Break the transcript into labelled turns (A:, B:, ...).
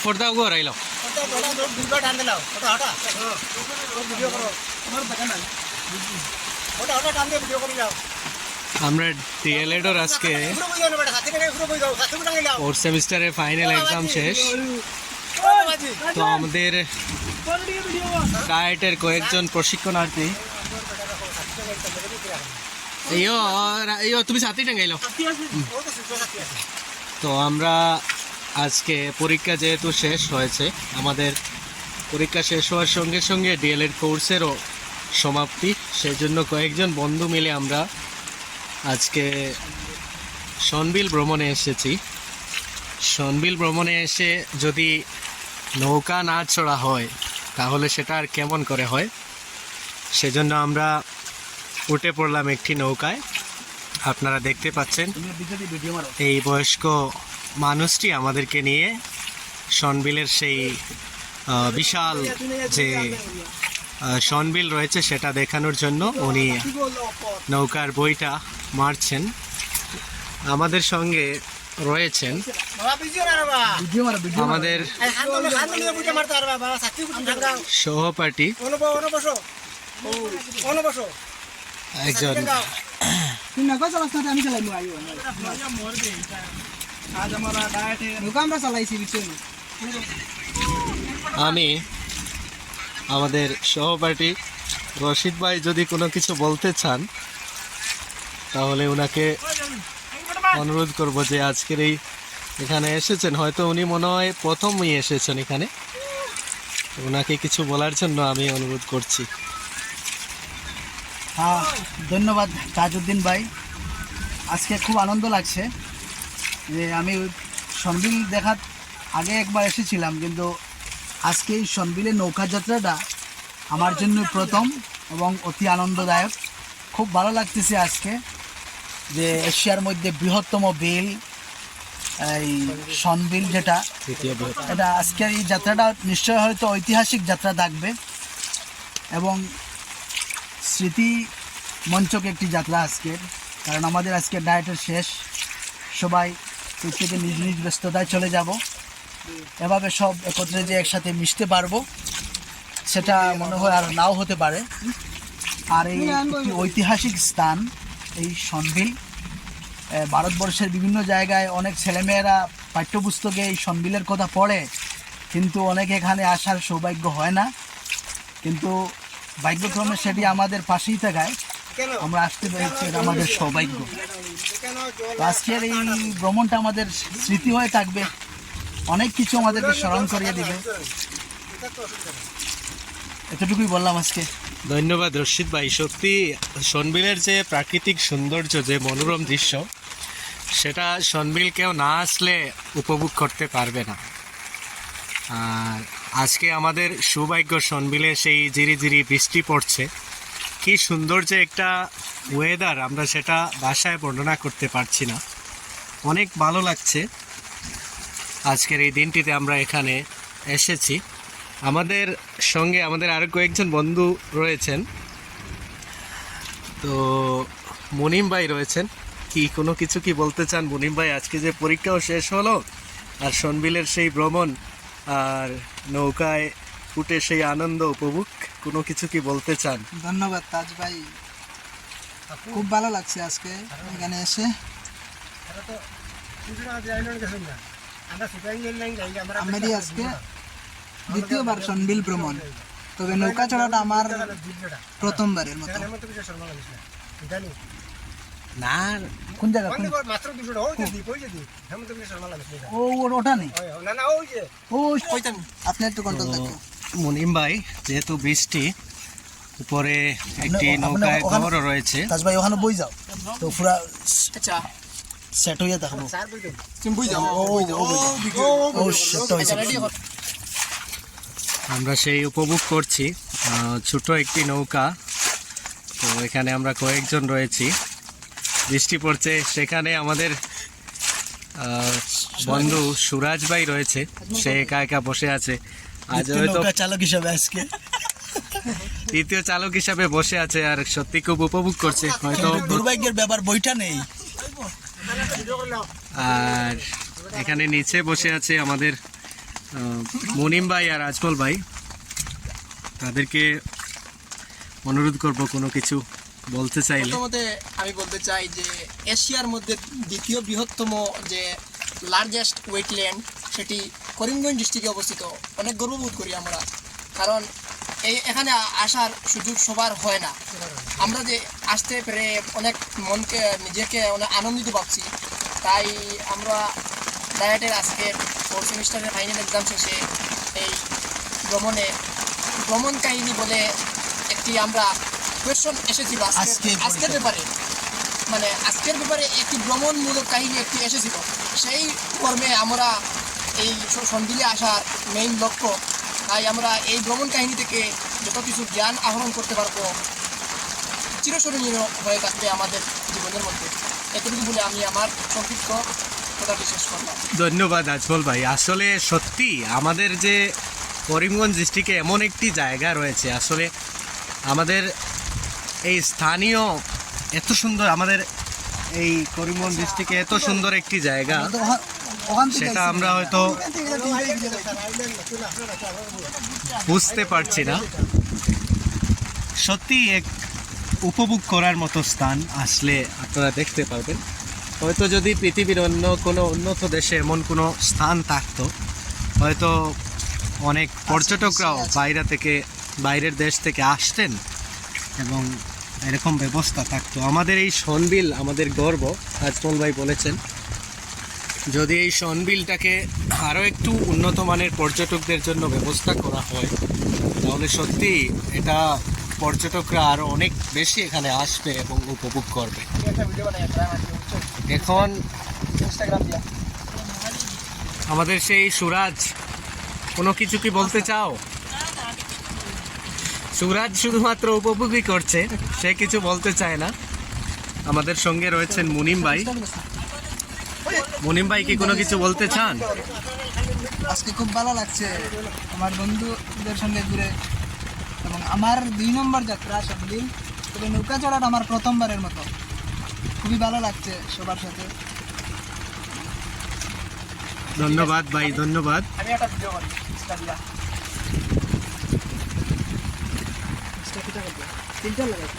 A: পর্দা গো রাইলো আমরা ডিএলএডর আজকে ফোর্থ সেমিস্টারের ফাইনাল এক্সাম শেষ। তো আমাদের ডায়েটের কয়েকজন প্রশিক্ষণার্থী তুমি সাথী টাঙ্গাইলো। তো আমরা আজকে পরীক্ষা যেহেতু শেষ হয়েছে, আমাদের পরীক্ষা শেষ হওয়ার সঙ্গে সঙ্গে ডিএলএড কোর্সেরও সমাপ্তি, সেই জন্য কয়েকজন বন্ধু মিলে আমরা আজকে সনবিল ভ্রমণে এসেছি। সনবিল ভ্রমণে এসে যদি নৌকা না চড়া হয় তাহলে সেটা আর কেমন করে হয়, সেজন্য আমরা উঠে পড়লাম একটি নৌকায়। আপনারা দেখতে পাচ্ছেন এই বয়স্ক মানুষটি আমাদেরকে নিয়ে সনবিলের সেই বিশাল যে সনবিল রয়েছে সেটা দেখানোর জন্য উনি নৌকার বইটা মারছেন। আমাদের সঙ্গে রয়েছেন আমাদের সহপাঠী একজন। আমি আমাদের সহপাঠী রশিদ ভাই যদি কোনো কিছু বলতে চান তাহলে ওনাকে অনুরোধ করব যে আজকের এখানে এসেছেন, হয়তো উনি মনে হয় প্রথমই এসেছেন এখানে, ওনাকে কিছু বলার জন্য আমি অনুরোধ করছি।
B: হ্যাঁ, ধন্যবাদ তাজউদ্দিন ভাই। আজকে খুব আনন্দ লাগছে যে আমি সনবিল দেখার আগে একবার এসেছিলাম, কিন্তু আজকে এই সনবিলের নৌকা যাত্রাটা আমার জন্য প্রথম এবং অতি আনন্দদায়ক। খুব ভালো লাগতেছে আজকে যে এশিয়ার মধ্যে বৃহত্তম বিল এই সনবিল যেটা, এটা আজকের এই যাত্রাটা নিশ্চয় হয়তো ঐতিহাসিক যাত্রা থাকবে এবং স্মৃতি মঞ্চক একটি যাত্রা আজকের। কারণ আমাদের আজকে ডায়েটের শেষ, সবাই প্রত্যেকে নিজ নিজ ব্যস্ততায় চলে যাব। এভাবে সব একত্রে যে একসাথে মিশতে পারবো সেটা মনে হয় আর নাও হতে পারে। আর এই একটি ঐতিহাসিক স্থান এই সনবিল, ভারতবর্ষের বিভিন্ন জায়গায় অনেক ছেলেমেয়েরা পাঠ্যপুস্তকে এই সনবিলের কথা পড়ে, কিন্তু অনেক এখানে আসার সৌভাগ্য হয় না, কিন্তু ভাগ্যক্রমে সেটি আমাদের পাশেই থাকায় আমরা আসতে পেরেছি, এটা আমাদের সৌভাগ্য। আজকের এই ভ্রমণটা আমাদের স্মৃতি হয়ে থাকবে, অনেক কিছু আমাদেরকে স্মরণ করিয়ে দিবে। এতটুকুই বললাম আজকে।
A: ধন্যবাদ রশিদ ভাই। সত্যি সনবিলের যে প্রাকৃতিক সৌন্দর্য, যে মনোরম দৃশ্য, সেটা সনবিল কেউ না আসলে উপভোগ করতে পারবে না। আর আজকে আমাদের সৌভাগ্য, সনবিলে সেই ঝিরি ঝিরি বৃষ্টি পড়ছে, কি সুন্দর যে একটা ওয়েদার, আমরা সেটা ভাষায় বর্ণনা করতে পারছি না। অনেক ভালো লাগছে আজকের এই দিনটিতে আমরা এখানে এসেছি। আমাদের সঙ্গে আমাদের আরও কয়েকজন বন্ধু রয়েছেন। তো মুনিম ভাই রয়েছেন, কি কোনো কিছু কি বলতে চান মুনিম ভাই? আজকে যে পরীক্ষাও শেষ হলো, আর সনবিলের সেই ভ্রমণ আর নৌকায় উঠে সেই আনন্দ উপভোগ, কোনো কিছু কি বলতে চান?
B: ধন্যবাদ তাজ ভাই, খুব ভালো লাগছে আজকে এখানে এসে। আমারই আজকে দ্বিতীয়বার সনবিল ভ্রমণ, তবে নৌকা চড়াটা আমার প্রথমবারের মতো।
A: না
B: কোন জায়গা? ও ওটা নেই, ও আপনি একটু কন্ট্রোল থাকবে।
A: মুনিম ভাই, যেহেতু বৃষ্টি, উপরে একটি নৌকায় খবরও রয়েছে।
B: তাজ ভাই ওখানে বই যাও তো পুরা সেট হয়ে থাকবো।
A: আমরা সেই উপভোগ করছি ছোট একটি নৌকা। তো এখানে আমরা কয়েকজন রয়েছি, বৃষ্টি পড়ছে, সেখানে আমাদের বন্ধু সুরাজ ভাই রয়েছে, সে একা একা বসে আছে। আজ হয়তো
B: চালক হিসাবে আজকে
A: তৃতীয় চালক হিসাবে বসে আছে, আর সত্যি খুব উপভোগ করছে। হয়তো
B: দুর্ভাগ্যের ব্যাপার বইটা নেই।
A: আর এখানে নিচে বসে আছে আমাদের মুনিম ভাই আর আজমল ভাই। তাদেরকে অনুরোধ করব কোনো কিছু বলতে চাইলে।
C: প্রথমত আমি বলতে চাই যে এশিয়ার মধ্যে দ্বিতীয় বৃহত্তম যে লার্জেস্ট ওয়েটল্যান্ড সেটি করিমগঞ্জ ডিস্ট্রিক্টে অবস্থিত। অনেক গর্ববোধ করি আমরা, কারণ এখানে আসার সুযোগ সবার হয় না। আমরা যে আসতে পেরে অনেক মনকে নিজেকে অনেক আনন্দিত ভাবছি। তাই আমরা ডায়েটের আজকে 4th সেমিস্টারের ফাইনাল এক্সাম শেষে এই ভ্রমণ কাহিনী বলে একটি আমরা কোয়েশ্চন এসেছিল আজকের ব্যাপারে, মানে আজকের ব্যাপারে একটি ভ্রমণমূলক কাহিনী একটি এসেছিল। সেই কর্মে আমরা এই সন্ধিলে আসার মেইন লক্ষ্য। তাই আমরা এই ভ্রমণ কাহিনী থেকে যত কিছু জ্ঞান আহরণ করতে পারবো চিরস্মরণীয় হয়ে থাকবে আমাদের জীবনের মধ্যে। এতটুকু বলে আমি আমার সংক্ষিপ্ত কথাটি শেষ করলাম।
A: ধন্যবাদ আজমল ভাই। আসলে সত্যি আমাদের যে করিমগঞ্জ ডিস্ট্রিক্টে এমন একটি জায়গা রয়েছে, আসলে আমাদের এই স্থানীয় এত সুন্দর, আমাদের এই করিমগঞ্জ ডিস্ট্রিক্টে এত সুন্দর একটি জায়গা, সেটা আমরা হয়তো বুঝতে পারছি না। সত্যি এক উপভোগ করার মতো স্থান, আসলে আপনারা দেখতে পারবেন। হয়তো যদি পৃথিবীর অন্য কোনো উন্নত দেশে এমন কোনো স্থান থাকতো, হয়তো অনেক পর্যটকরাও বাইরের দেশ থেকে আসতেন এবং এরকম ব্যবস্থা থাকতো। আমাদের এই সনবিল আমাদের গর্ব, আজমল ভাই বলেছেন। যদি এই সনবিলটাকে আরও একটু উন্নত মানের পর্যটকদের জন্য ব্যবস্থা করা হয়, তাহলে সত্যি এটা পর্যটকরা আরও অনেক বেশি এখানে আসবে এবং উপভোগ করবে। এখন আমাদের সেই সুরাজ, কোনো কিছু কি বলতে চাও? সুরাজ শুধুমাত্র উপভোগই করছে, সে কিছু বলতে চায় না। আমাদের সঙ্গে রয়েছেন মুনিম ভাই। মুনিম ভাই কি কোনো কিছু বলতে চান?
B: আজকে খুব ভালো লাগছে আমার বন্ধুদের সঙ্গে ঘুরে, এবং আমার 2 নম্বর যাত্রা সন্ধিল। তবে নৌকা চড়ার আমার প্রথমবারের মতো, খুবই ভালো লাগছে সবার সাথে।
A: ধন্যবাদ ভাই, ধন্যবাদ।
C: আমি একটা ভিডিও করি তিনটা লাগাই